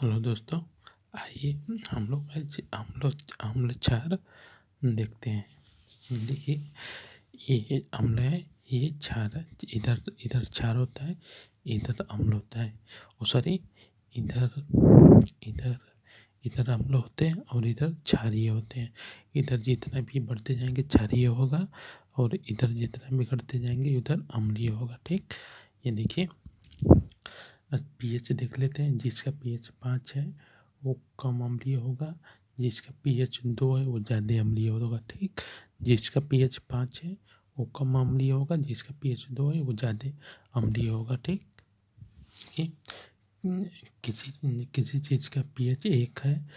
Hello दोस्तों, आइए हम लोग आज अम्ल क्षार देखते हैं। देखिए, ये अम्ल है, ये क्षार है। इधर इधर क्षार होता है, इधर अम्ल होता है। सॉरी, इधर इधर इधर अम्ल होते हैं और इधर क्षारीय होते हैं। इधर जितना भी बढ़ते जाएंगे क्षारीय होगा और इधर जितना भी घटते जाएंगे उधर अम्लीय होगा। ठीक, ये देखिए, पीएच देख लेते हैं। जिसका पीएच 5 है वो कम अम्लीय होगा, जिसका पीएच 2 है वो ज़्यादा अम्लीय होगा। ठीक, जिसका पीएच 5 है वो कम अम्लीय होगा, जिसका पीएच 2 है वो ज़्यादा अम्लीय होगा। ठीक, किसी चीज़ का पीएच 1 है,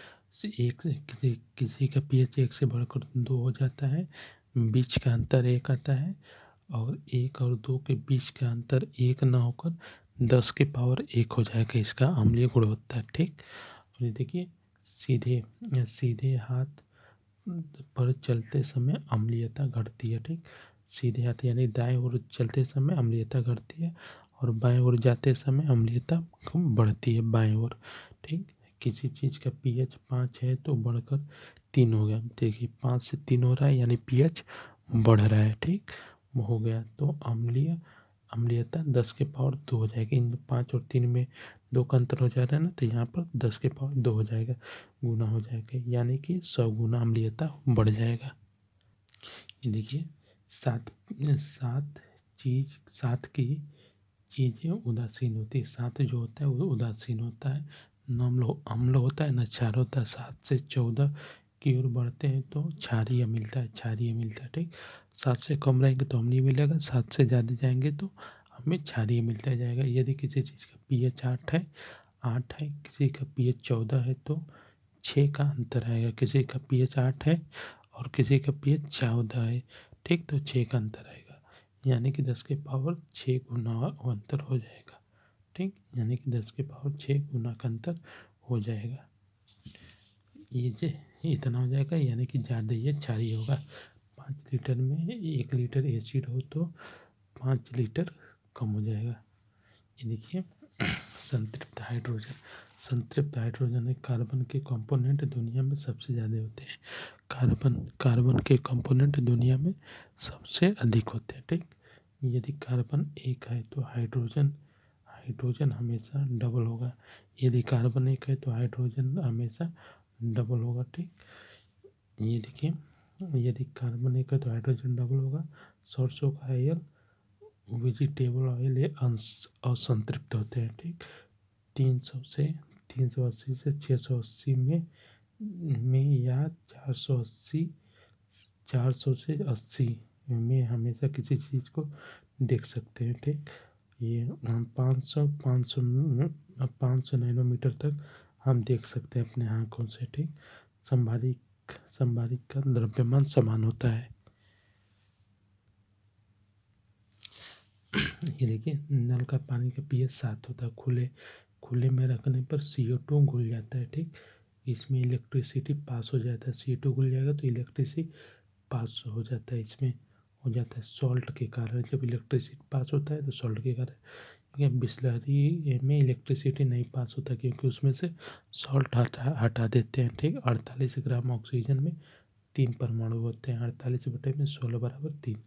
एक से किसी का पीएच 1 से बढ़कर 2 हो जाता है, बीच का अंतर 1 आता है, और 1 और 2 के बीच का अंतर 1 ना होकर 10 के पावर 1 हो जाएगा। इसका अम्लीय गुण होता है। ठीक, और ये देखिए, सीधे सीधे हाथ पर चलते समय अम्लीयता घटती है। ठीक, सीधे हाथ यानी दाएं ओर चलते समय अम्लीयता घटती है और बाएं ओर जाते समय अम्लीयता बढ़ती है बाएं ओर। ठीक, किसी चीज़ का पीएच 5 है तो बढ़कर 3 हो गया। देखिए, 5 से 3 हो रहा है यानी पीएच बढ़ रहा है। ठीक, वो हो गया तो अम्लीयता 10 के पावर 2 हो जाएगी। इन 5 और 3 में 2 का अंतर हो जा रहा है ना, तो यहाँ पर 10 के पावर 2 हो जाएगा, गुना हो जाएगा, यानी कि 100 गुना अम्लीयता बढ़ जाएगा। ये देखिए, सात सात की चीज़ें उदासीन होती है। सात जो होता है वो उदासीन होता है, न अम्ल होता है न क्षार होता है। 7 से 14 की ओर बढ़ते हैं तो क्षारीय मिलता है, क्षारीय मिलता है। ठीक, 7 से कम रहेंगे तो अम्लीय मिलेगा, 7 से ज़्यादा जाएंगे तो हमें क्षारीय मिलता जाएगा। यदि किसी चीज़ का पीएच 8 है, किसी का पीएच 14 है तो 6 का अंतर आएगा। किसी का पीएच 8 है और किसी का पीएच 14 है। ठीक, तो 6 का अंतर आएगा, यानी कि 10 के पावर 6 गुना अंतर हो जाएगा। ठीक, यानी कि 10 के पावर 6 गुना का अंतर हो जाएगा। ये इतना हो जाएगा, यानी कि ज़्यादा ये क्षारीय होगा। 5 लीटर में 1 लीटर एसिड हो तो 5 लीटर कम हो जाएगा। ये देखिए, संतृप्त हाइड्रोजन। संतृप्त हाइड्रोजन एक कार्बन के कंपोनेंट दुनिया में सबसे ज़्यादा होते हैं। कार्बन के कंपोनेंट दुनिया में सबसे अधिक होते हैं। ठीक, यदि कार्बन 1 है तो हाइड्रोजन हमेशा डबल होगा। यदि कार्बन 1 है तो हाइड्रोजन हमेशा डबल होगा। ठीक, ये देखिए, यदि कार्बन 1 है तो हाइड्रोजन डबल होगा। सरसों का ऑयल, वेजिटेबल ऑयल, ये असंतृप्त होते हैं। ठीक, 380 से 680 में या 400 से 80 में हमेशा किसी चीज़ को देख सकते हैं। ठीक, ये हम 500 नैनोमीटर तक हम देख सकते हैं अपने आँखों से। ठीक, संभारिक का द्रव्यमान समान होता है। ये देखिए, नल का पानी का पीएच 7 होता है। खुले में रखने पर CO2 घुल जाता है। ठीक, इसमें इलेक्ट्रिसिटी पास हो जाता है। CO2 घुल जाएगा तो इलेक्ट्रिसिटी पास हो जाता है, इसमें हो जाता है सॉल्ट के कारण। जब इलेक्ट्रिसिटी पास होता है तो सॉल्ट के कारण। बिस्लरी में इलेक्ट्रिसिटी नहीं पास होता क्योंकि उसमें से सॉल्ट हटा देते हैं। ठीक, 48 ग्राम ऑक्सीजन में 3 परमाणु होते हैं। 48 बटे में 16 बराबर 3।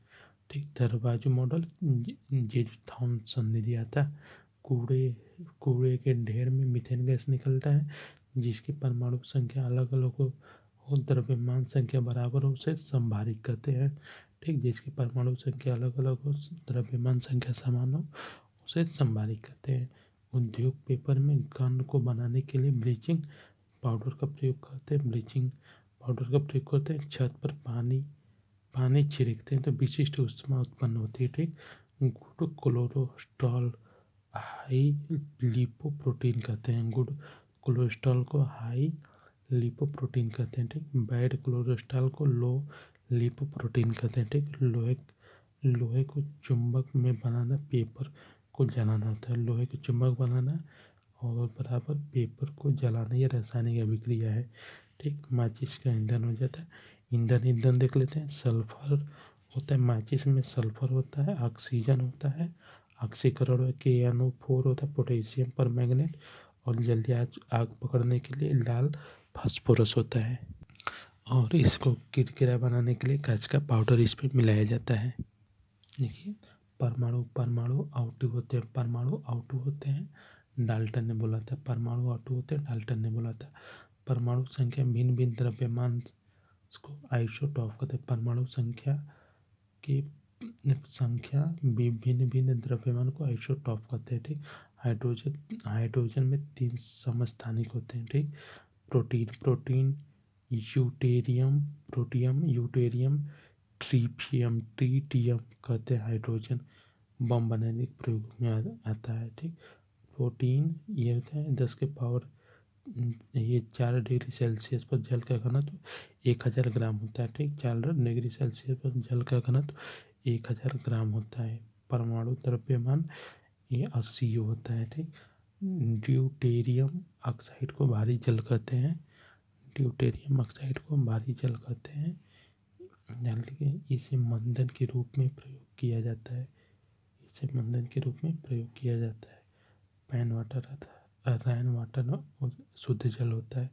ठीक, दरवाजू मॉडल जेज थॉमसन ने दिया था। कूड़े के ढेर में मीथेन गैस निकलता है, जिसकी परमाणु संख्या अलग अलग हो और द्रव्यमान संख्या बराबर हो उसे संभारिक कहते हैं। ठीक, जिसकी परमाणु संख्या अलग अलग हो द्रव्यमान संख्या समान हो उसे संभारिक कहते हैं। उद्योग पेपर में गन को बनाने के लिए ब्लीचिंग पाउडर का प्रयोग करते हैं। छत पर पानी छिड़कते हैं तो विशिष्ट ऊष्मा उत्पन्न होती है। ठीक, गुड कोलेस्ट्रॉल हाई लिपोप्रोटीन कहते हैं। गुड कोलेस्ट्रॉल को हाई लिपोप्रोटीन कहते हैं। ठीक, बैड कोलेस्ट्रॉल को लो लिपोप्रोटीन कहते हैं। ठीक, लोहे को चुंबक में बनाना पेपर को जलाना होता है। लोहे को चुंबक बनाना और बराबर पेपर को जलाना, यह रासायनिक अभिक्रिया है। ठीक, माचिस का ईंधन हो जाता है। ईंधन देख लेते हैं। सल्फर होता है, माचिस में सल्फर होता है, ऑक्सीजन होता है, ऑक्सीकरण KNO4 होता है, पोटेशियम पर मैग्नेट और जल्दी आग पकड़ने के लिए लाल फास्फोरस होता है। और इसको किरकिरा बनाने के लिए कांच का पाउडर इस पर मिलाया जाता है। देखिए, परमाणु आउटू होते हैं, डाल्टन ने बोला था। परमाणु आउटू होते हैं, डाल्टन ने बोला था। परमाणु संख्या भिन्न भिन्न द्रव्यमान को आइसोटॉप कहते हैं। परमाणु संख्या भिन्न भिन्न द्रव्यमान को आइसोटॉप कहते हैं। ठीक, हाइड्रोजन में 3 समस्थानिक होते हैं। ठीक, प्रोटीन यूटेरियम ट्रीटियम कहते हैं। हाइड्रोजन बम बनाने के प्रयोग में आता है। ठीक, प्रोटीन ये होता है 10 के पावर ये 4 डिग्री सेल्सियस पर जल का घनत्व 1000 ग्राम होता है। ठीक, 4 डिग्री सेल्सियस पर जल का घनत्व 1000 ग्राम होता है। परमाणु द्रव्यमान ये 80 होता है। ठीक, ड्यूटेरियम ऑक्साइड को भारी जल कहते हैं। इसे मंदन के रूप में प्रयोग किया जाता है। पैन वाटर रैन वाटर शुद्ध जल होता है।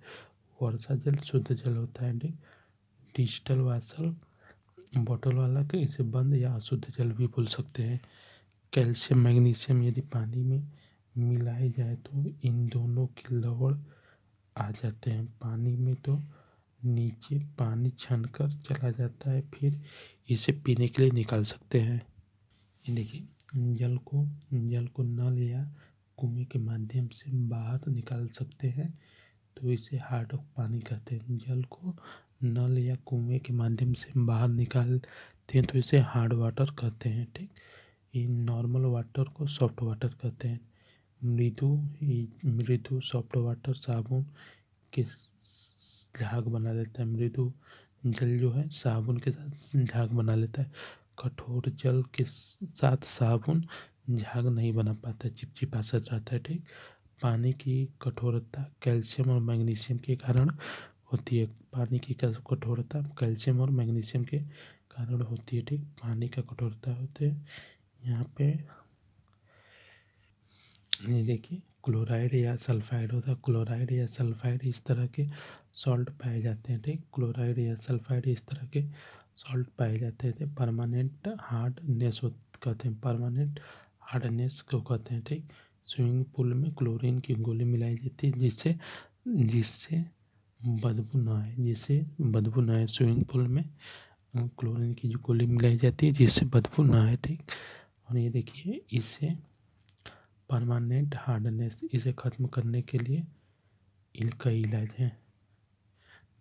वर्षा जल शुद्ध जल होता है। डिजिटल वासल बोतल वाला के इसे बंद या अशुद्ध जल भी बोल सकते हैं। कैल्शियम मैग्नीशियम यदि पानी में मिलाए जाए तो इन दोनों के लवण आ जाते हैं। पानी में तो नीचे पानी छनकर चला जाता है, फिर इसे पीने के लिए निकाल सकते हैं। ये देखिए, जल को नल या कुएं के माध्यम से बाहर निकाल सकते हैं तो इसे हार्ड पानी कहते हैं। जल को नल या कुएं के माध्यम से बाहर निकालते हैं तो इसे हार्ड वाटर कहते हैं। ठीक, ये नॉर्मल वाटर को सॉफ्ट वाटर कहते हैं। मृदु सॉफ्ट वाटर साबुन के झाग बना लेता है। मृदु जल जो है साबुन के साथ झाग बना लेता है। कठोर जल के साथ साबुन झाग नहीं बना पाता, चिपचिपा सा रहता है। ठीक, पानी की कठोरता कैल्शियम और मैग्नीशियम के कारण होती है। पानी की कठोरता कैल्शियम और मैग्नीशियम के कारण होती है। ठीक, पानी का कठोरता होते हैं यहाँ पे। ये देखिए, क्लोराइड या सल्फाइड होता है। क्लोराइड या सल्फाइड इस तरह के सॉल्ट पाए जाते हैं। ठीक, क्लोराइड या सल्फाइड इस तरह के सॉल्ट पाए जाते हैं। परमानेंट हार्डनेस कहते हैं। परमानेंट हार्डनेस को कहते हैं। ठीक, स्विमिंग पूल में क्लोरीन की गोली मिलाई जाती है जिससे बदबू ना आए। स्विमिंग पूल में क्लोरीन की जो गोली मिलाई जाती है जिससे बदबू ना आए। ठीक, और ये देखिए, इसे परमानेंट हार्डनेस इसे ख़त्म करने के लिए इनका इलाज है,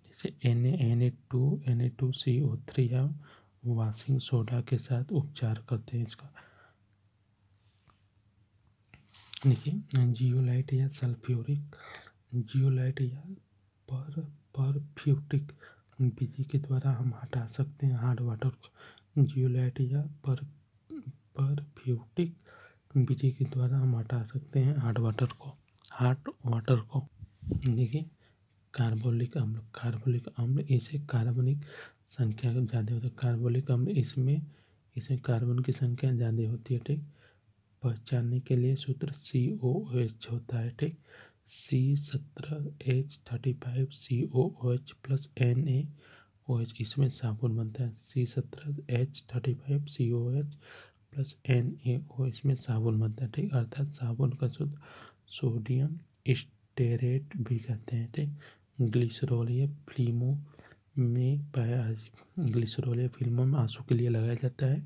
जैसे Na2CO3 या वॉशिंग सोडा के साथ उपचार करते हैं इसका। देखिए, जियोलाइट या परफ्यूटिक विधि के द्वारा हम हटा सकते हैं हार्ड वाटर को। जियोलाइट या परफ्यूटिक विधि के द्वारा हम हटा सकते हैं हार्ड वाटर को। देखिए, कार्बोलिक अम्ल इसे कार्बनिक संख्या ज़्यादा होता है। कार्बोलिक अम्ल इसमें कार्बन की संख्या ज़्यादा होती है। ठीक, पहचानने के लिए सूत्र COOH होता है। ठीक, C17H35COOH प्लस NaOH इसमें साबुन बनता है। C17H35COOH प्लस NaOH इसमें साबुन बनता है। ठीक, अर्थात साबुन का शुद्ध सोडियम स्टेरेट भी कहते हैं। ठीक, ग्लिसरॉल या फिल्मों में आंसू के लिए लगाया जाता है।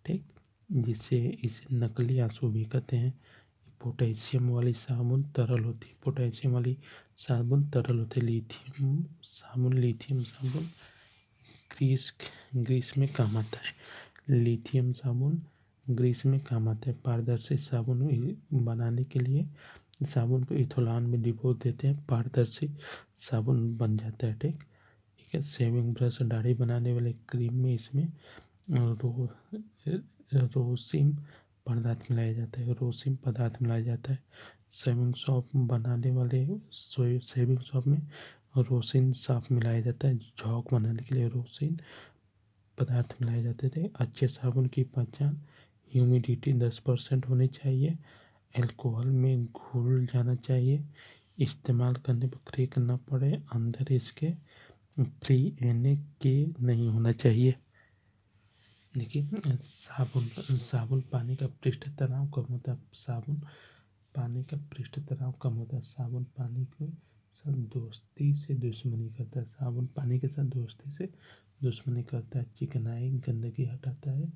ठीक, जिससे इसे नकली आंसू भी कहते हैं। पोटेशियम वाली साबुन तरल होती है। लिथियम साबुन ग्रीस में काम आता है। लिथियम साबुन ग्रीस में काम आता है। पारदर्शी साबुन बनाने के लिए साबुन को इथेनॉल में डिबो देते हैं, पारदर्शी साबुन बन जाता है। ठीक है, शेविंग ब्रश दाढ़ी बनाने वाले क्रीम में इसमें रोसिम पदार्थ मिलाया जाता है। शेविंग सॉप में रोसिन साफ मिलाया जाता है। झाग बनाने के लिए रोसिन पदार्थ मिलाए जाते थे। अच्छे साबुन की पहचान ह्यूमिडिटी 10% होनी चाहिए। अल्कोहल में घुल जाना चाहिए। इस्तेमाल करने पर क्रेक न पड़े, अंदर इसके फ्री एने के नहीं होना चाहिए। देखिए साबुन पानी का पृष्ठ तनाव कम होता है। साबुन पानी का पृष्ठ तनाव कम होता है। साबुन पानी के साथ दोस्ती से दुश्मनी करता है। साबुन पानी के साथ दोस्ती से दुश्मनी करता है। चिकनाई गंदगी हटाता है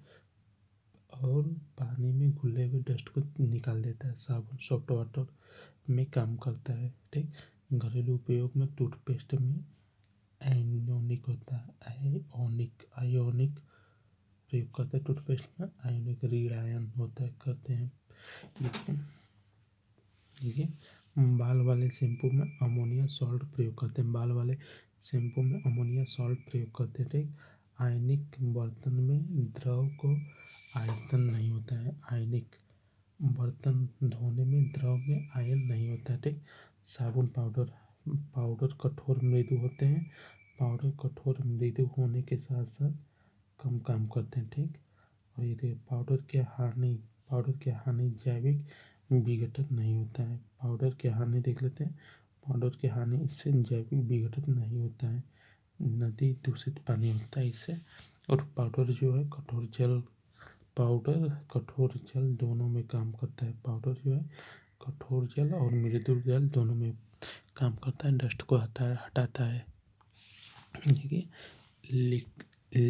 और पानी में घुले हुए डस्ट को निकाल देता है। साबुन सॉफ्ट वाटर में काम करता है। ठीक, घरेलू उपयोग में टूथपेस्ट में आयोनिक होता है। आयोनिक प्रयोग करते हैं। टूथपेस्ट में आयोनिक रीड आयन होता है करते हैं। देखिए बाल वाले शैम्पू में अमोनिया सॉल्ट प्रयोग करते हैं। बाल वाले शैम्पू में अमोनिया सॉल्ट प्रयोग करते हैं। ठीक, आयनिक बर्तन में द्रव को आयतन नहीं होता है। आयनिक बर्तन धोने में द्रव में आयन नहीं होता है। ठीक, साबुन पाउडर कठोर मृदु होते हैं। पाउडर कठोर मृदु होने के साथ साथ कम काम करते हैं। ठीक, और ये पाउडर के हानि जैविक विघटन नहीं होता है। पाउडर के हानि देख लेते हैं। पाउडर के हानि इससे जैविक विघटन नहीं होता है। नदी दूषित पानी होता है इससे। और पाउडर जो है कठोर जल दोनों में काम करता है। पाउडर जो है कठोर जल और मृदु जल दोनों में काम करता है। डस्ट को हटाता है। देखिए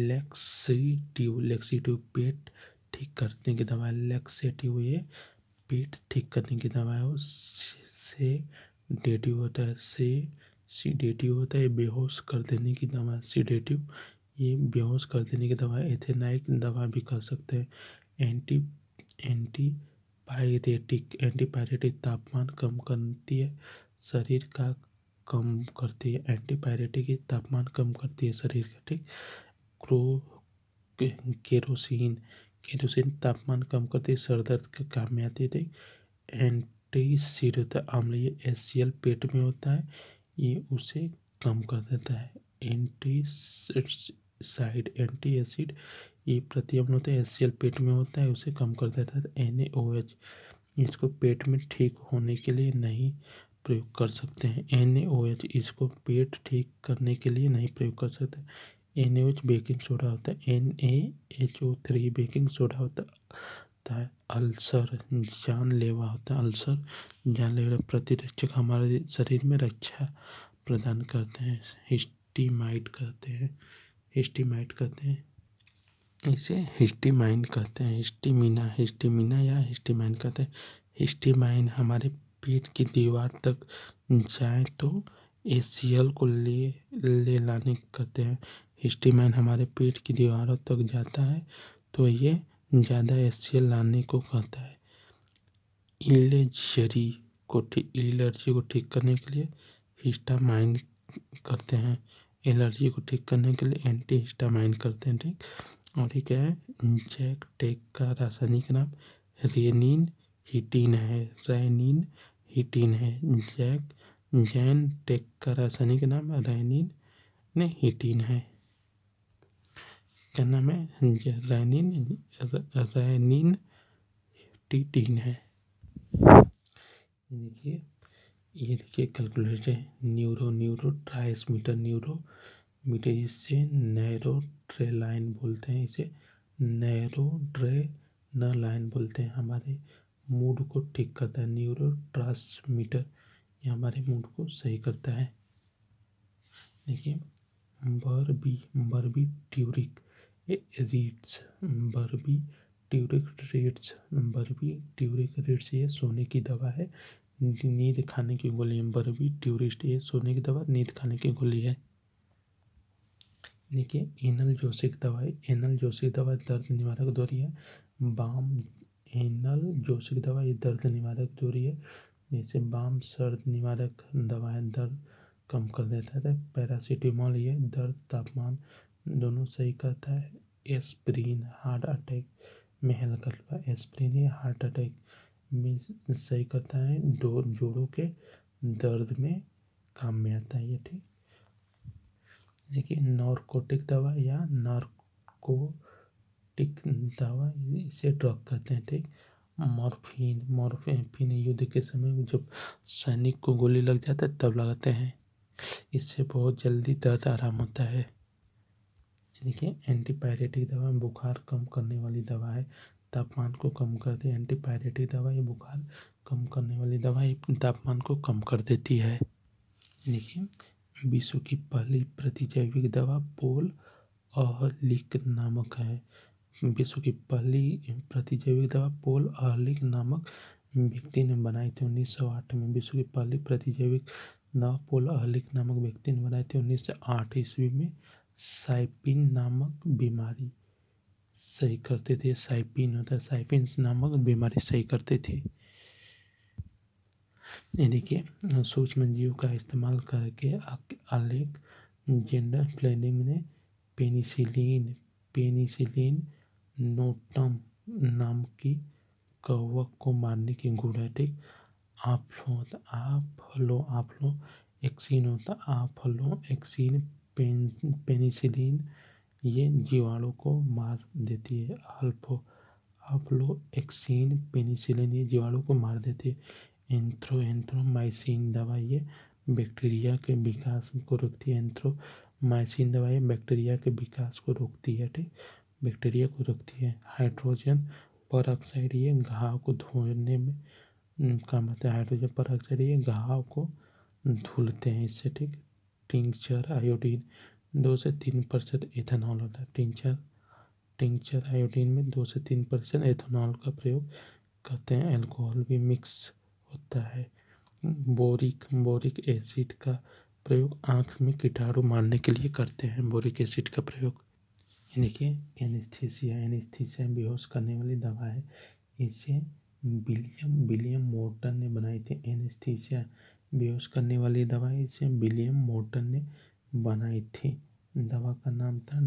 लेक्सिटिव पेट ठीक करने की दवा। लेक्सेटिव ये पेट ठीक करने की दवा है। सेडेटिव होता है। सीडेटिव होता है बेहोश कर देने की दवा। सीडेटिव ये बेहोश कर देने की दवा है। एथेनाइक दवा भी कर सकते हैं। एंटीपायरेटिक तापमान कम करती है शरीर का। कम करती है एंटीपायरेटिक तापमान कम करती है शरीर का। ठीक, केरोसिन तापमान कम करती है, सर दर्द के काम में आती है। ठीक, एंटीसिड होता है अम्लीय HCl पेट में होता है, ये उसे कम कर देता है। एंटी एसिड ये प्रतिअम्ल होता है, HCl पेट में होता है, उसे कम कर देता है। NaOH इसको पेट में ठीक होने के लिए नहीं प्रयोग कर सकते हैं। NaOH इसको पेट ठीक करने के लिए नहीं प्रयोग कर सकते। NaOH बेकिंग सोडा होता है। NaHO3 बेकिंग सोडा होता है। अल्सर जानलेवा होता है। अल्सर जानलेवा प्रतिरक्षक हमारे शरीर में रक्षा प्रदान करते हैं। हिस्टीमाइड कहते हैं इसे हिस्टीमाइन कहते हैं। हिस्टीमिना या हिस्टीमाइन कहते हैं। हिस्टीमाइन हमारे पेट की दीवार तक जाए तो HCl को ले लाने करते हैं। हिस्टीमाइन हमारे पेट की दीवारों तक जाता है तो ये ज़्यादा HCl लाने को कहता है। एलर्जी को ठीक करने के लिए हिस्टामाइन करते हैं। एलर्जी को ठीक करने के लिए एंटी हिस्टामाइन करते हैं। ठीक, और ये क्या है, जैक टेक का रासायनिक नाम रेनिन हीटिन है। जैन टेक का रासायनिक नाम रेनिन हीटिन है। क्या नाम है, रेनिन हीटिन है। देखिए कैलकुलेटर है। न्यूरो ट्रांसमीटर इससे नैरो ट्रे लाइन बोलते हैं। इसे नैरो ट्रे न लाइन बोलते हैं। हमारे मूड को ठीक करता है। न्यूरो ट्रांसमीटर ये हमारे मूड को सही करता है। देखिए बर्बिट्यूरिक रिट्स ये सोने की दवा है। नींद खाने की गोली है। बर्बिट्यूरिस्ट ये सोने की दवा, नींद खाने की गोली है। देखिए एनल जोशिक दवा दर्द निवारक दवाई है। एनल जोशिक दवा ये दर्द निवारक दवाई है। जैसे बाम सर्द निवारक दवा है, दर्द कम कर देता है। पैरासीटामोल ये दर्द तापमान दोनों सही करता है। एस्प्रिन हार्ट अटैक में हेल्प करता है। एस्प्रिन ये हार्ट अटैक में सही करता है। जोड़ों के दर्द में काम में आता है ये। ठीक, देखिए नॉर्कोटिक दवा इसे ड्रग कहते हैं। ठीक, मॉर्फिन युद्ध के समय जब सैनिक को गोली लग जाता है तब लगाते हैं। इससे बहुत जल्दी दर्द आराम होता है। देखिए, एंटीपायरेटिक दवा बुखार कम करने वाली दवा है, तापमान को कम करती है। एंटीपायरेटिक दवा ये बुखार कम करने वाली दवा तापमान को कम कर देती है। देखिए, विश्व की पहली प्रतिजैविक दवा पोल अहर्लिक नामक है। विश्व की पहली प्रतिजैविक दवा पोल अहर्लिक नामक व्यक्ति ने बनाई थी 1908 में। विश्व की पहली प्रतिजैविक दवा पोल अहर्लिक नामक व्यक्ति ने बनाई थी 1908 ईस्वी में। साइपिन नामक बीमारी सही करते थे। साइपिन होता है, साइपिन नामक बीमारी सही करते थे। ये देखिए, सूक्ष्म जीव का इस्तेमाल करके अलेक्जेंडर फ्लेमिंग ने पेनिसिलिन नोटम नाम की कवक को मारने की गुण है। ठीक, आफ्लो एक्सिन होता, आफ्लो एक्सिन पेनिसिलिन ये जीवाणु को मार देती है। आफ्लो एक्सिन पेनिसिलिन ये जीवाणु को मार देती है। एंथ्रोमाइसिन दवा ये बैक्टीरिया के विकास को रोकती है। एंथ्रोमाइसिन दवा ये बैक्टीरिया के विकास को रोकती है। ठीक, बैक्टीरिया को रोकती है। हाइड्रोजन पर ऑक्साइड ये घाव को धोने में काम आता है। हाइड्रोजन पर ऑक्साइड ये घाव को धुलते हैं इससे। ठीक, टिंचर आयोडीन 2 से 3% एथेनॉल होता है। टिंचर आयोडीन में 2 से 3% एथेनॉल का प्रयोग करते हैं। अल्कोहल भी मिक्स होता है। बोरिक एसिड का प्रयोग आँख में कीटाणु मारने के लिए करते हैं। बोरिक एसिड का प्रयोग। देखिए, एनेस्थीसिया बेहोश करने वाली दवा है। इसे विलियम मोर्टन ने बनाई थी। एनेस्थीसिया बेहोश करने वाली दवा इसे विलियम मोर्टन ने बनाई थी। दवा का नाम था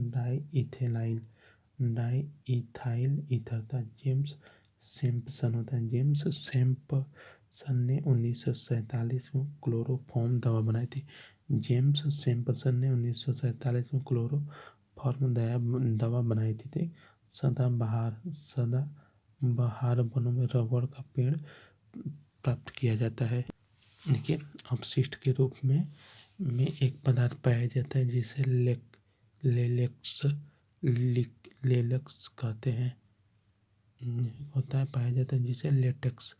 डाइइथाइल ईथर था। जेम्स सैम्पसन होता है। जेम्स सैम्पसन ने 1947 में क्लोरोफॉर्म दवा बनाई थी। जेम्स सैम्पसन ने 1947 में क्लोरोफॉर्म दवा बनाई थी। सदाबहार वनों में रबड़ का पेड़ प्राप्त किया जाता है। देखिए, अपशिष्ट के रूप में एक पदार्थ पाया जाता है जिसे लेटेक्स कहते हैं। होता है, पाया जाता है जिसे लेटेक्स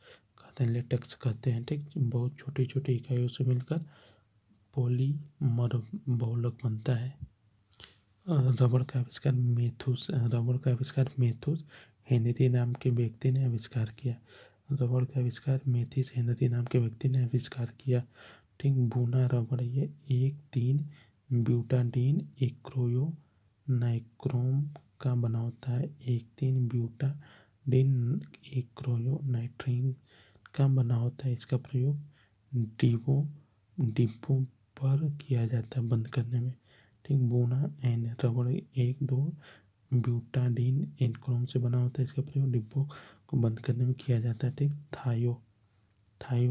कहते हैं। ठीक, बहुत छोटी छोटी इकाइयों से मिलकर पॉलीमर बहुलक बनता है। रबड़ का आविष्कार मेथुस हेनरी नाम के व्यक्ति ने आविष्कार किया। रबड़ का आविष्कार मेथिस हेनरी नाम के व्यक्ति ने आविष्कार किया। ठीक, बुना रबड़ ये 1,3 ब्यूटाडीन एक्रोयो नाइक्रोम का बना होता है। 1,3 ब्यूटाडीन एक्रोयो नाइट्रीन का बना होता है। इसका प्रयोग डिब्बों पर किया जाता है बंद करने में। ठीक, बुना एन रबड़ 1,2 ब्यूटाडीन एनक्रोम से बना होता है। इसका प्रयोग डिब्बों को बंद करने में किया जाता है। ठीक, थायो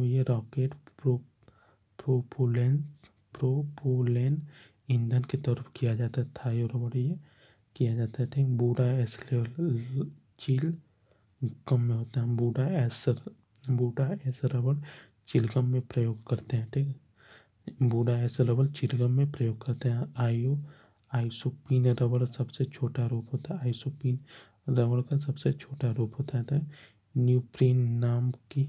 ये रॉकेट प्रोपुलेन ईंधन के तौर पर किया जाता है। थायो रबड़ ये किया जाता है। ठीक, बूढ़ा एस लेवल चिलगम में होता है। बूढ़ा एस रबड़ चिलगम में प्रयोग करते हैं। ठीक, बूढ़ा एस रबड़ चिलगम में प्रयोग करते हैं। आइसोपीन रबड़ सबसे छोटा रूप होता है। आइसोपीन रबड़ का सबसे छोटा रूप होता है। न्यूप्रीन नाम की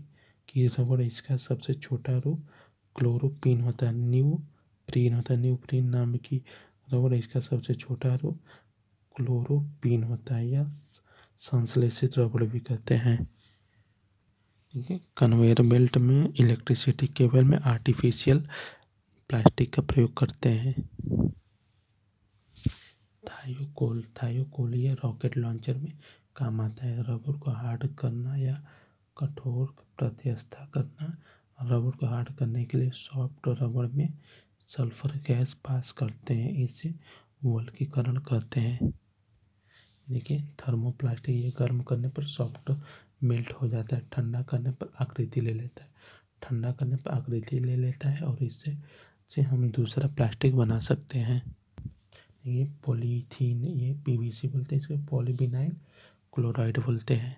रबड़ इसका सबसे छोटा रूप क्लोरोपीन होता है। न्यूप्रीन नाम की रबड़ इसका सबसे छोटा रूप क्लोरोपीन होता है, या संश्लेषित रबड़ भी कहते हैं। ठीक है, कन्वेयर बेल्ट में इलेक्ट्रिसिटी केबल में आर्टिफिशियल प्लास्टिक का प्रयोग करते हैं। थायोकोल ये रॉकेट लॉन्चर में काम आता है। रबड़ को हार्ड करना या कठोर प्रत्यास्थता करना। रबड़ को हार्ड करने के लिए सॉफ्ट रबड़ में सल्फर गैस पास करते हैं। इसे वल्कीकरण कहते हैं। देखिए, थर्मोप्लास्टिक ये गर्म करने पर सॉफ्ट मेल्ट हो जाता है। ठंडा करने पर आकृति ले लेता है और इससे हम दूसरा प्लास्टिक बना सकते हैं। ये पॉलीथीन ये पीवीसी बोलते हैं। इसको पॉलीविनाइल क्लोराइड बोलते हैं।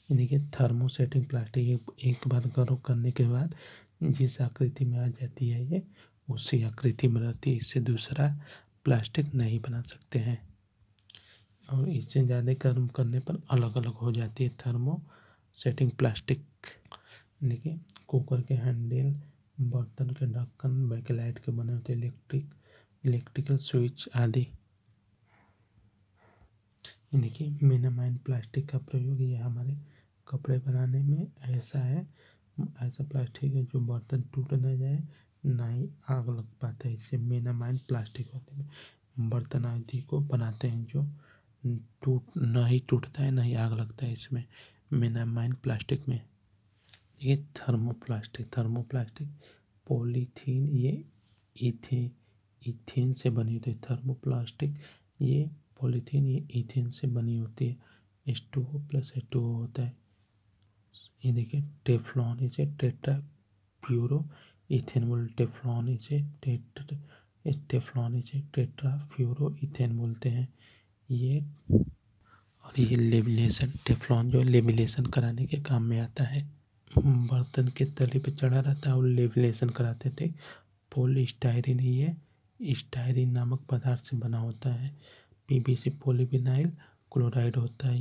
देखिए थर्मोसेटिंग प्लास्टिक एक बार गर्म करने के बाद जिस आकृति में आ जाती है ये उसी आकृति में रहती है, इससे दूसरा प्लास्टिक नहीं बना सकते हैं। और इससे ज़्यादा गर्म करने पर अलग अलग हो जाती है थर्मोसेटिंग प्लास्टिक। देखिए कुकर के हैंडल, बर्तन के ढक्कन, बैकलाइट के बने होते इलेक्ट्रिकल स्विच आदि। देखिए मेनामाइन प्लास्टिक का प्रयोग ये हमारे कपड़े बनाने में ऐसा है, ऐसा प्लास्टिक है जो बर्तन टूट ना जाए, ना ही आग लग पाता है। इससे मेनामाइन प्लास्टिक होते हैं बर्तन आदि को बनाते हैं जो ना ही टूटता है ना ही आग लगता है इसमें मेनामाइन प्लास्टिक में। ये थर्मोप्लास्टिक पॉलीथीन, ये इथेन से बनी होती है। थर्मोप्लास्टिक ये पॉलीथीन ये इथेन से बनी होती है। H2O प्लस H2O होता है। ये देखिए टेफ्लॉन इसे टेट्रा प्यूरो इथेनॉल टेफ्लॉन इसे टेट्रा फ्यूरो इथेन बोलते हैं। ये और ये लेमिनेशन टेफ्लॉन जो लेमिनेशन कराने के काम में आता है। बर्तन के तले पे चढ़ा रहता है और लेमिनेशन कराते थे। पॉलीस्टायरीन ये स्टायरीन नामक पदार्थ से बना होता है। पीवीसी पॉलीविनाइल क्लोराइड होता है।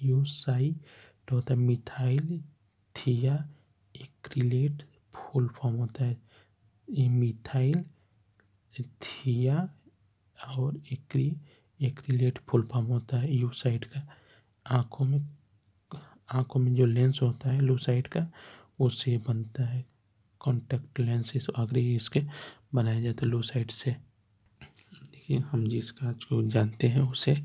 यूसाइड होता है। मिथाइल थिया एक्रिलेट फुल फॉर्म होता है। ये मिथाइल थिया और एक्रिलेट फुल फॉर्म होता है यूसाइड का। आँखों में जो लेंस होता है लूसाइड का उससे बनता है। कॉन्टैक्ट लेंसेज अगर इसके बनाए जाते हैं लूसाइड से। देखिए हम जिस कांच को जानते हैं उसे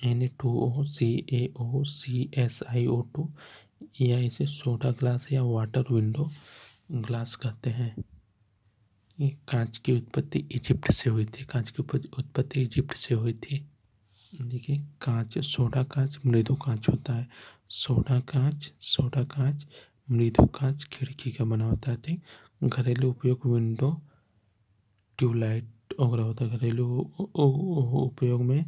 Na2O CaO CSiO2 या इसे सोडा ग्लास या वाटर विंडो ग्लास कहते हैं। ये कांच की उत्पत्ति इजिप्ट से हुई थी। इजिप्ट से हुई थी। देखिए कांच सोडा कांच मृदु कांच होता है। सोडा कांच मृदु कांच खिड़की का बना होता है। ठीक, घरेलू उपयोग विंडो ट्यूबलाइट वगैरह होता है। घरेलू उपयोग में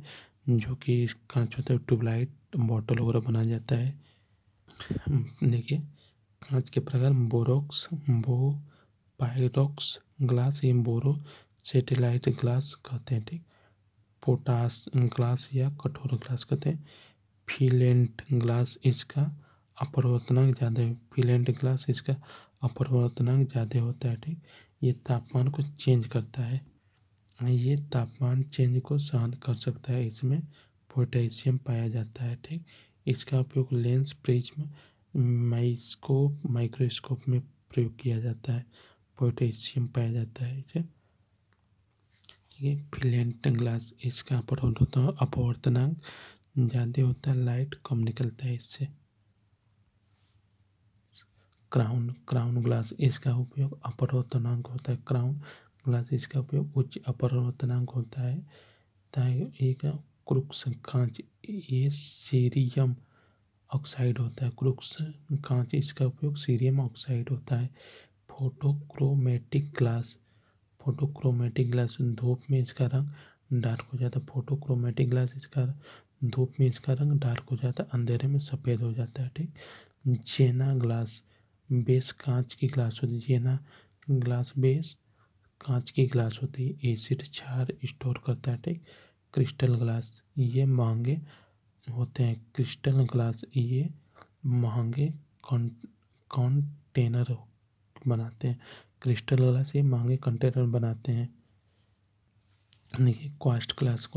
जो कि कांच होता है ट्यूबलाइट बॉटल वगैरह बनाया जाता है। देखिए कांच के प्रकार पायरोक्स ग्लास या बोरो सेटेलाइट ग्लास कहते हैं। ठीक, पोटास ग्लास या कठोर ग्लास कहते हैं। फिलेंट ग्लास इसका अपवर्तनांक ज़्यादा है। ज़्यादा होता है। ठीक, ये तापमान को चेंज करता है। ये तापमान चेंज को सहन कर सकता है। इसमें पोटेशियम पाया जाता है। ठीक, इसका उपयोग लेंस प्रिज्म माइक्रोस्कोप में प्रयोग किया जाता है। पोटेशियम पाया जाता है इसे। ये फिलेंट ग्लास इसका अपवर्तनांक ज़्यादा होता है। लाइट कम निकलता है इससे। क्राउन ग्लास इसका उपयोग अपवर्तनांक होता है। क्राउन ग्लास इसका उपयोग उच्च अपवर्तनांक होता है। एक क्रूक्स कांच ये सीरियम ऑक्साइड होता है। क्रूक्स कांच इसका उपयोग सीरियम ऑक्साइड होता है। फोटोक्रोमेटिक ग्लास धूप में इसका रंग डार्क हो जाता है। फोटोक्रोमेटिक ग्लास इसका धूप में इसका रंग डार्क हो जाता है, अंधेरे में सफ़ेद हो जाता है। ठीक, जेना ग्लास बेस कांच की ग्लास होती है। जेना ग्लास बेस कांच की ग्लास होती है। एसिड क्षार स्टोर करता है। ठीक, क्रिस्टल ग्लास ये महंगे होते हैं। क्रिस्टल ग्लास ये महंगे कंटेनर बनाते हैं। क्रिस्टल ग्लास ये महंगे कंटेनर बनाते हैं। देखिए क्वास्ट ग्लास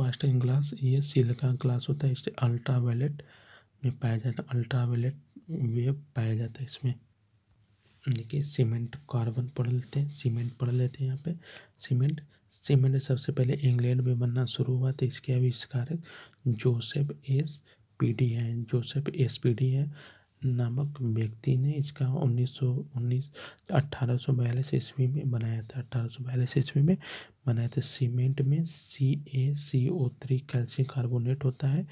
ये सिलिका ग्लास होता है। इससे अल्ट्रावायलेट में पाया जाता है। अल्ट्रावायलेट वेव पाया जाता है इसमें। देखिए सीमेंट कार्बन पढ़ लेते हैं। सीमेंट पढ़ लेते हैं यहाँ पे। सीमेंट सबसे पहले इंग्लैंड में बनना शुरू हुआ था। इसके आविष्कारक जोसेफ एस पीडी है नामक व्यक्ति ने इसका 1842 ईस्वी में बनाया था। 1842 ईस्वी में बनाया था। सीमेंट में CaCO3 कैल्शियम कार्बोनेट होता है।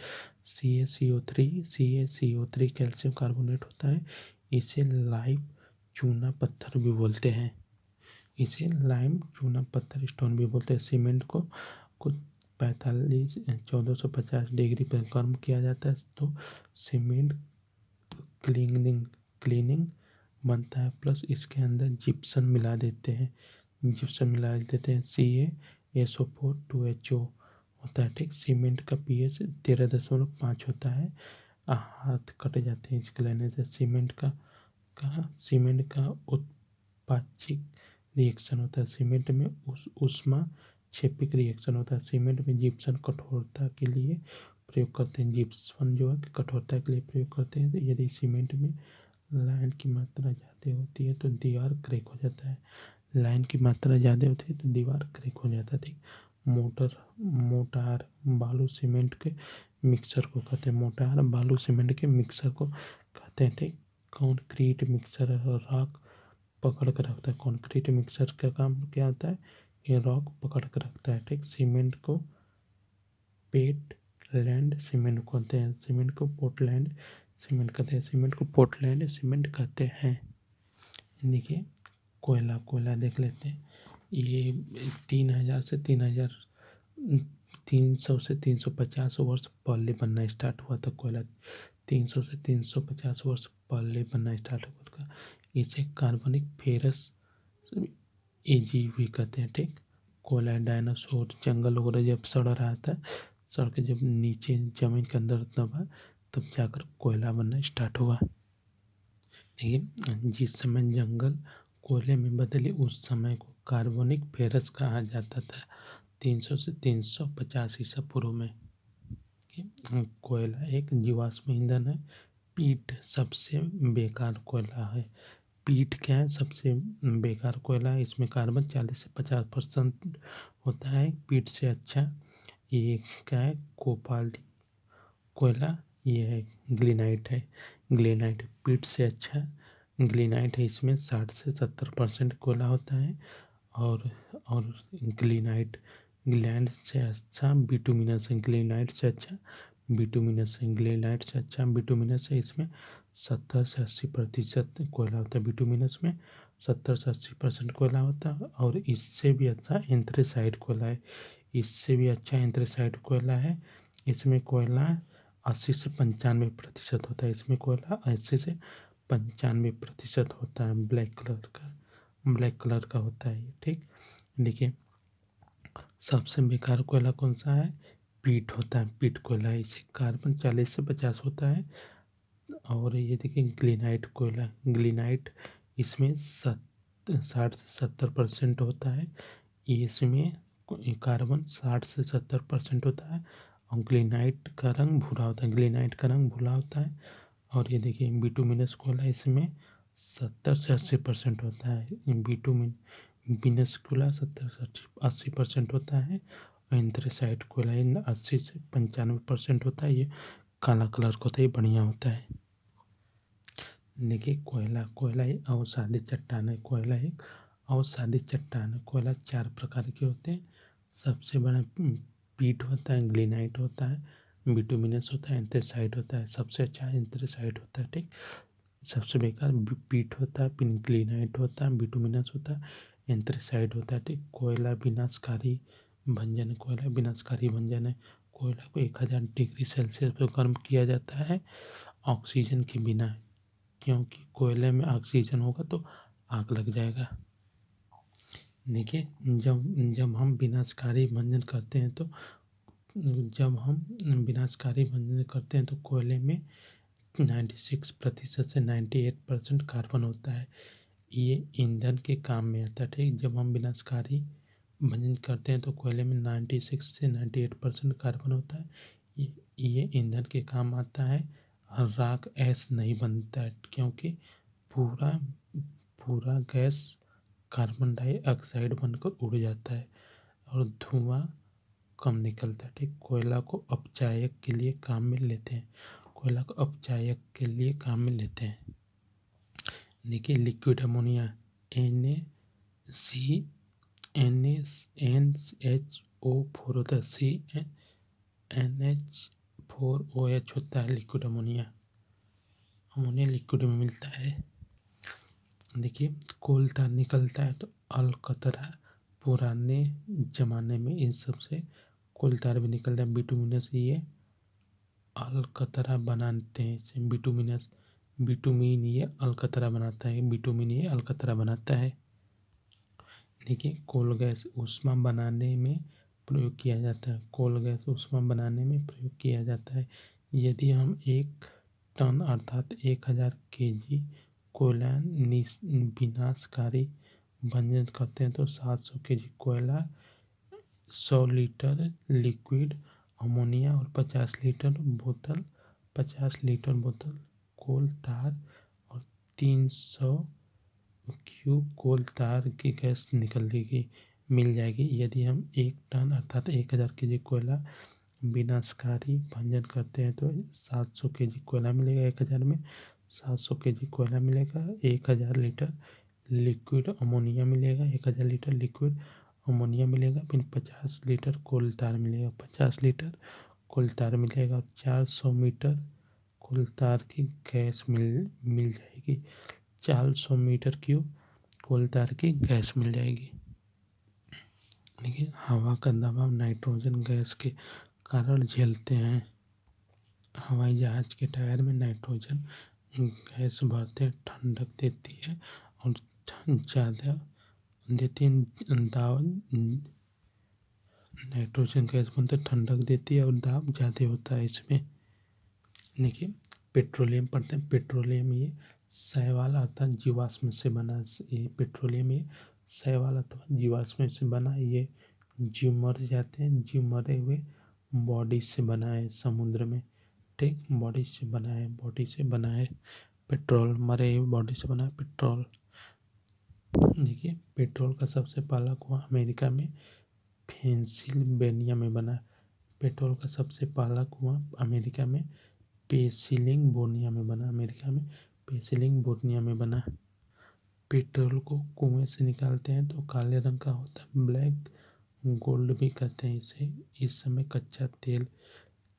CaCO3 कैल्शियम कार्बोनेट होता है। इसे लाइम चूना पत्थर भी बोलते हैं। इसे लाइम चूना पत्थर स्टोन भी बोलते हैं। सीमेंट को 1450 डिग्री पर गर्म किया जाता है तो सीमेंट क्लीनिंग बनता है, प्लस इसके अंदर जिप्सम मिला देते हैं CaSO4 2HO होता है। ठीक, सीमेंट का pH 13.5 होता है। हाथ कट जाते हैं इसके लेने से। सीमेंट का उत्पादक रिएक्शन होता है। सीमेंट में ऊष्मा क्षेपिक रिएक्शन होता है। सीमेंट में जिप्सम कठोरता के लिए प्रयोग करते हैं। जिप्सम जो है कठोरता के लिए प्रयोग करते हैं। यदि सीमेंट में लाइन की मात्रा ज़्यादा होती है तो दीवार क्रैक हो जाता है। ठीक, मोटार बालू सीमेंट के मिक्सर को कहते हैं। ठीक, कंक्रीट मिक्सर रॉक पकड़ कर रखता है। कंक्रीट मिक्सर का काम क्या होता है? ये रॉक पकड़ कर रखता है। ठीक, सीमेंट को पोर्टलैंड सीमेंट कहते हैं। देखिए, कोयला देख लेते हैं। ये 300 से 350 वर्ष पहले बनना स्टार्ट हुआ था कोयला। 300 से 350 वर्ष पहले बनना स्टार्ट हुआ था। इसे कार्बनिक फेरस एजी भी कहते हैं। ठीक, कोयला डायनासोर जंगल वगैरह जब सड़ रहा था, सड़ के जब नीचे जमीन के अंदर दबा तब जाकर कोयला बनना स्टार्ट हुआ। देखिए, जिस समय जंगल कोयले में बदले उस समय को कार्बनिक फेरस कहा जाता था। 300 से 350 ईसा पूर्व में। कोयला एक जीवाश्म ईंधन है। पीट सबसे बेकार कोयला है। पीट क्या है? सबसे बेकार कोयला है। इसमें कार्बन 40 से 50% होता है। पीट से अच्छा ये क्या है? कोपाली कोयला, ये है ग्लिनाइट है। पीट से अच्छा ग्लिनाइट है। इसमें 60 से 70% कोयला होता है। और ग्लिनाइट से अच्छा बिटुमिनस है। इसमें 70 से 80% कोयला होता है। बिटुमिनस में 70 से 80% कोयला होता है। और इससे भी अच्छा एंथ्रेसाइट कोयला है। इसमें कोयला 80 से 95% होता है। ब्लैक कलर का होता है ये। ठीक, देखिए, सबसे बेकार कोयला कौन सा है? पीट होता है। पीट कोयला है। इसे कार्बन 40 से 50 होता है। और ये देखिए ग्लिनाइट इसमें 60 से 70% होता है। इसमें कार्बन 60 से 70% होता है। और ग्लिनाइट का रंग भूरा होता है। और ये देखिए बिटुमिनस कोयला, इसमें 70 से 80% होता है। बिटुमिनस कोयला 70 से 80% होता है। और एंथ्रेसाइट कोयला 80 से 95% होता है। ये काला कलर का होता है, ये बढ़िया होता है। देखिए, कोयला एक अवसादी चट्टान है। कोयला 4 प्रकार के होते हैं। सबसे बड़ा पीट होता है, ग्लिनाइट होता है, बिटुमिनस होता है, एंथ्रेसाइट होता है। सबसे अच्छा एंथ्रेसाइट होता है। ठीक, सबसे बेकार पीट होता है, ग्लिनाइट होता है, बिटुमिनस होता है, एंथ्रेसाइट होता है। ठीक, कोयला विनाशकारी भंजन है। कोयला को 1000 डिग्री सेल्सियस पर गर्म किया जाता है ऑक्सीजन के बिना, क्योंकि कोयले में ऑक्सीजन होगा तो आग लग जाएगा। देखिए, जब हम विनाशकारी भंजन करते हैं तो कोयले में 96% से 98% कार्बन होता है। ये ईंधन के काम में आता है। ठीक, जब हम विनाशकारी भंजन करते हैं तो कोयले में 96 से 98% कार्बन होता है। ये ईंधन के काम आता है। राख ऐश नहीं बनता है, क्योंकि पूरा गैस कार्बन डाइऑक्साइड बनकर उड़ जाता है और धुआं कम निकलता है। ठीक, कोयला को अपचायक के लिए काम में लेते हैं। देखिए, लिक्विड अमोनिया NaCnH4 होता है। CnH4OH होता है लिक्विड अमोनिया लिक्विड में मिलता है। देखिए, कोल तार निकलता है तो अलकतरा पुराने ज़माने में इन सब से कोल तार भी निकलता है। बिटुमिनस ये अलकतरा बनाते हैं इसे बिटुमिन ये अलकतरा बनाता है। बिटुमिन ये अलकतरा बनाता है। देखिए कोल गैस ऊष्मा बनाने में प्रयोग किया जाता है। कोल गैस ऊष्मा बनाने में प्रयोग किया जाता है। यदि हम 1 टन अर्थात 1000 kg कोयला विनाशकारी भंजन करते हैं तो 700 kg कोयला, 100 लीटर लिक्विड अमोनिया और 50 लीटर बोतल कोल तार और 300 क्यूब कोल तार की गैस मिल जाएगी। यदि हम 1 टन अर्थात 1000 kg कोयला विनाशकारी भंजन करते हैं तो 700 kg कोयला मिलेगा। 1000 में 700 kg कोयला मिलेगा। 1000 लीटर लिक्विड अमोनिया मिलेगा। 1000 लीटर लिक्विड अमोनिया मिलेगा। फिर 50 लीटर कोल तार मिलेगा। 50 लीटर कोल तार मिलेगा। 400 मीटर कोल तार की गैस मिल जाएगी। 400 मीटर क्यूब कोल तार की गैस मिल जाएगी। देखिए हवा का दबाव नाइट्रोजन गैस के कारण झेलते हैं। हवाई जहाज के टायर में नाइट्रोजन गैस भरते ठंडक देती है और ज़्यादा देती दाब नाइट्रोजन गैस बनते ठंडक देती है और दाब ज़्यादा होता है इसमें। देखिए पेट्रोलियम पढ़ते हैं। पेट्रोलियम ये शैवाल अर्थात जीवाश्म से बना। ये पेट्रोलियम ये शैवाल अथवा जीवाश्म से बना। ये जीव मर जाते हैं। जीव मरे हुए बॉडी से बना है समुद्र में। ठीक बॉडी से बना है पेट्रोल। मरे हुए बॉडी से बना है पेट्रोल। देखिए पेट्रोल का सबसे पहला कुआं अमेरिका में पेंसिल्वेनिया में बना। पेट्रोल का सबसे पहला कुआं अमेरिका में पेंसिल्वेनिया में बना। अमेरिका में पेंसिल्वेनिया में बना। पेट्रोल को कुएं से निकालते हैं तो काले रंग का होता है। ब्लैक गोल्ड भी कहते हैं इसे। इस समय कच्चा तेल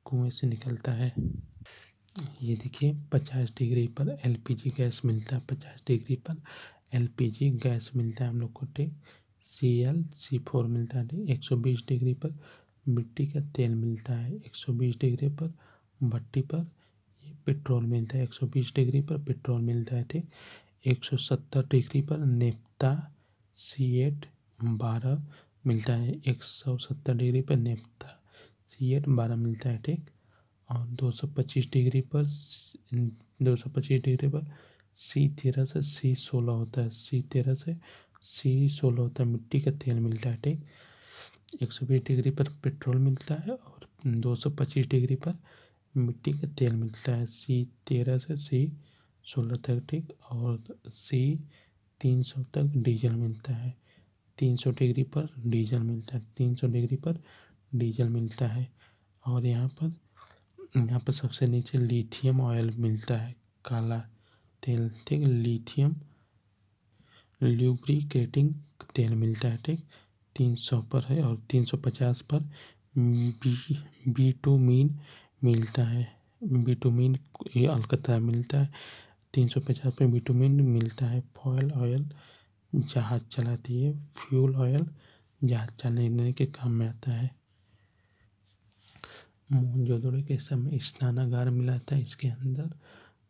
कुएं से निकलता है। ये देखिए 50 डिग्री पर एलपीजी गैस मिलता है। 50 डिग्री पर एलपीजी गैस मिलता है हम लोग को। ठीक ClC4 मिलता है। ठीक 120 डिग्री पर मिट्टी का तेल मिलता है। 120 डिग्री पर भट्टी पर ये पेट्रोल मिलता है। 120 डिग्री पर पेट्रोल मिलता है। ठीक 170 डिग्री पर नेफ्ता C8-12 मिलता है। 170 डिग्री पर नेफ्ता C8-12 मिलता है। ठीक और 225 डिग्री पर C13 से C16 होता है। C13 से C16 होता है। मिट्टी का तेल मिलता है। ठीक 120 डिग्री पर पेट्रोल मिलता है और 225 डिग्री पर मिट्टी का तेल मिलता है। C13 से C16 तक। ठीक और C300 तक डीजल मिलता है। 300 डिग्री पर डीजल मिलता है। 300 डिग्री पर डीजल मिलता है। और यहाँ पर सबसे नीचे लिथियम ऑयल मिलता है। काला तेल। ठीक लिथियम ल्यूब्रिकेटिंग तेल मिलता है। ठीक 300 पर है और 350 पर बिटुमिन मिलता है। बिटुमिन ये अलकतरा मिलता है। 350 पर बिटुमिन मिलता है। फॉयल ऑयल जहाज चलाती है। फ्यूल ऑयल जहाज चलाने के काम में आता है। मोहनजोदड़ो के समय स्नानागार मिला था। इसके अंदर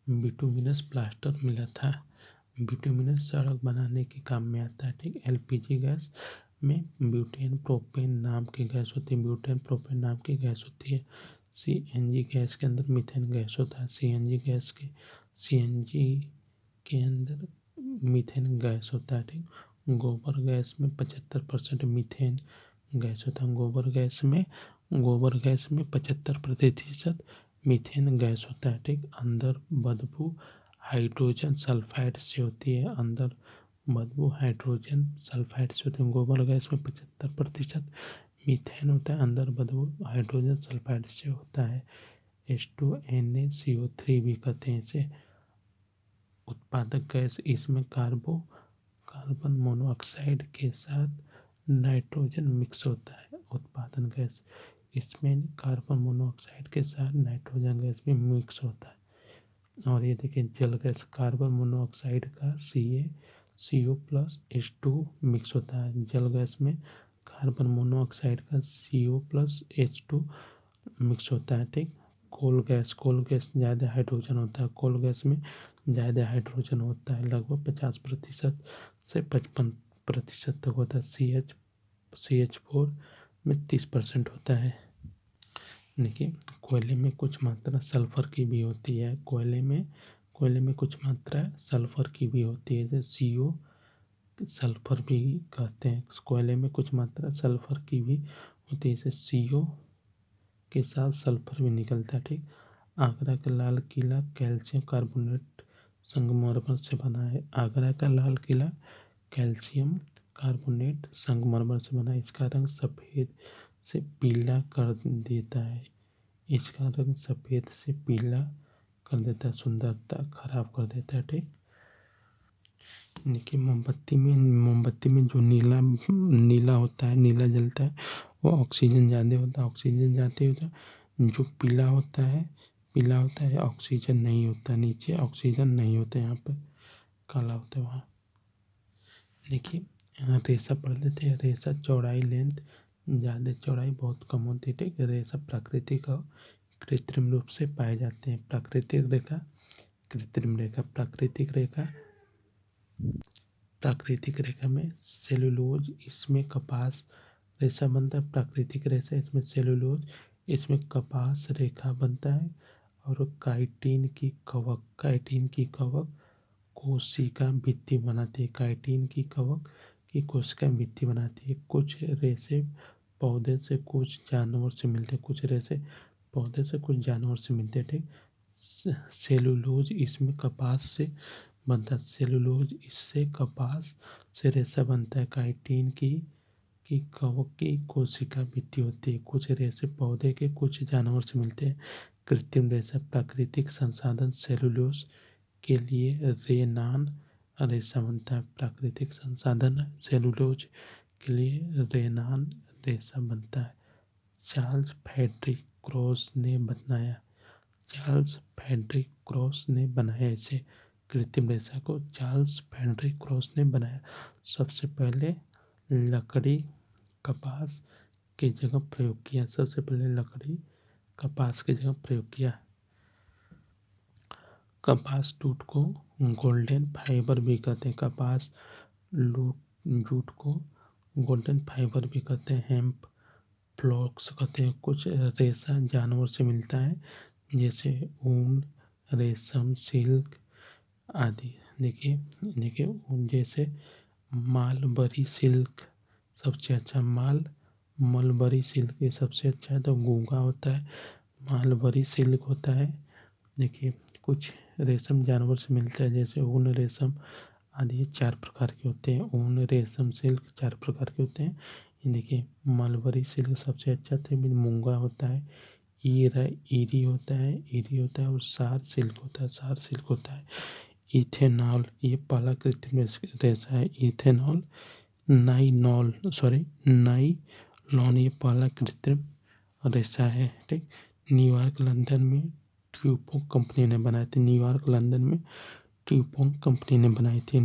बिटुमिनस प्लास्टर मिला था। बिटुमिनस सड़क बनाने के काम में आता है। ठीक एलपीजी गैस में ब्यूटेन प्रोपेन नाम की गैस होती है। ब्यूटेन प्रोपेन नाम की गैस होती है। सीएनजी गैस के अंदर मीथेन गैस होता है। सीएनजी के अंदर मीथेन गैस होता है। ठीक गोबर गैस में 75% मीथेन गैस होता है। गोबर गैस में 75% मीथेन गैस होता है। ठीक अंदर बदबू हाइड्रोजन सल्फाइड से होती है। गोबर गैस में 75% मीथेन होता है। अंदर बदबू हाइड्रोजन सल्फाइड से होता है। H2NaCO3 भी कहते हैं इसे। उत्पादक गैस इसमें कार्बन मोनोऑक्साइड के साथ नाइट्रोजन मिक्स होता है। उत्पादन गैस इसमें कार्बन मोनोऑक्साइड के साथ नाइट्रोजन गैस भी मिक्स होता है। और ये देखिए जल गैस कार्बन मोनोऑक्साइड का CO+H2 मिक्स होता है। जल गैस में कार्बन मोनोऑक्साइड का CO+H2 मिक्स होता है। ठीक, कोल गैस ज़्यादा हाइड्रोजन होता है। कोल गैस में ज़्यादा हाइड्रोजन होता है, लगभग 50% से 55% तक होता है। CH4 में 30% होता है। देखिए, कोयले में कुछ मात्रा सल्फर की भी होती है। कोयले में कुछ मात्रा सल्फर की भी होती है, जैसे CO सल्फर भी कहते हैं। कोयले में कुछ मात्रा सल्फर की भी होती है, जैसे CO के साथ सल्फर भी निकलता है। ठीक, आगरा का लाल किला कैल्शियम कार्बोनेट संगमरमर से बना है। आगरा का लाल किला कैल्शियम कार्बोनेट संगमरमर से बना है। इसका रंग सफ़ेद से पीला कर देता है। सुंदरता खराब कर देता है। ठीक, देखिए, मोमबत्ती में जो नीला होता है, नीला जलता है, वो ऑक्सीजन ज़्यादा होता है। ऑक्सीजन ज़्यादा होता है। जो पीला होता है ऑक्सीजन नहीं होता। नीचे ऑक्सीजन नहीं होता, यहाँ पर काला होता है वहाँ। देखिए, रेशा पढ़ लेते हैं। रेशा चौड़ाई लेंथ ज़्यादा, चौड़ाई बहुत कम होती है। ठीक, रेशा प्राकृतिक और कृत्रिम रूप से पाए जाते हैं। प्राकृतिक रेखा, कृत्रिम रेखा। प्राकृतिक रेखा में सेलुलोज, इसमें कपास रेशा बनता है। प्राकृतिक रेशा, इसमें सेलुलोज, इसमें कपास रेखा बनता है। और काइटिन की कवक कोशिका भित्ति बनाती है। काइटिन की कवक की कोशिका भित्ति बनाती है। कुछ रेशे पौधे से, कुछ जानवर से मिलते हैं। कुछ रेशे पौधे से, कुछ जानवर से मिलते हैं। ठीक, सेलुलोज इसमें कपास से बनता है। सेलुलोज इससे कपास से रेशा बनता है। काइटिन की कवक की कोशिका भित्ति होती है। कुछ रेशे पौधे के, कुछ जानवर से मिलते हैं। कृत्रिम रेशा, प्राकृतिक संसाधन सेलुलोज के लिए रेनान रेशा बनता है। प्राकृतिक संसाधन सेलुलोज के लिए रेनान रेशा बनता है। चार्ल्स फ्रेडरिक क्रॉस ने बनाया इसे, कृत्रिम रेशा को चार्ल्स फ्रेडरिक क्रॉस ने बनाया। सबसे पहले लकड़ी कपास की जगह प्रयोग किया। कपास जूट को गोल्डन फाइबर भी कहते हैं। जूट को गोल्डन फाइबर भी कहते हैं। हेम्प फ्लॉक्स कहते हैं। कुछ रेशा जानवर से मिलता है, जैसे ऊन, रेशम, सिल्क आदि। देखिए ऊन, जैसे मालबरी सिल्क सबसे अच्छा, मलबरी सिल्क ये सबसे अच्छा है। तो गूंगा होता है, मालबरी सिल्क होता है। देखिए, कुछ रेशम जानवर से मिलता है, जैसे ऊन, रेशम आदि। 4 प्रकार के होते हैं। ऊन, रेशम, सिल्क 4 प्रकार के होते हैं। ये देखिए, मलबरी सिल्क सबसे अच्छा था। मूंगा होता है, ईरी होता है और सार सिल्क होता है। इथेनॉल, ये पहला कृत्रिम रेशा है। इथेनॉल, नाइलॉन, ये पहला कृत्रिम रेशा है। ठीक, न्यूयॉर्क लंदन में ट्यूपोंग कंपनी ने बनाए थे।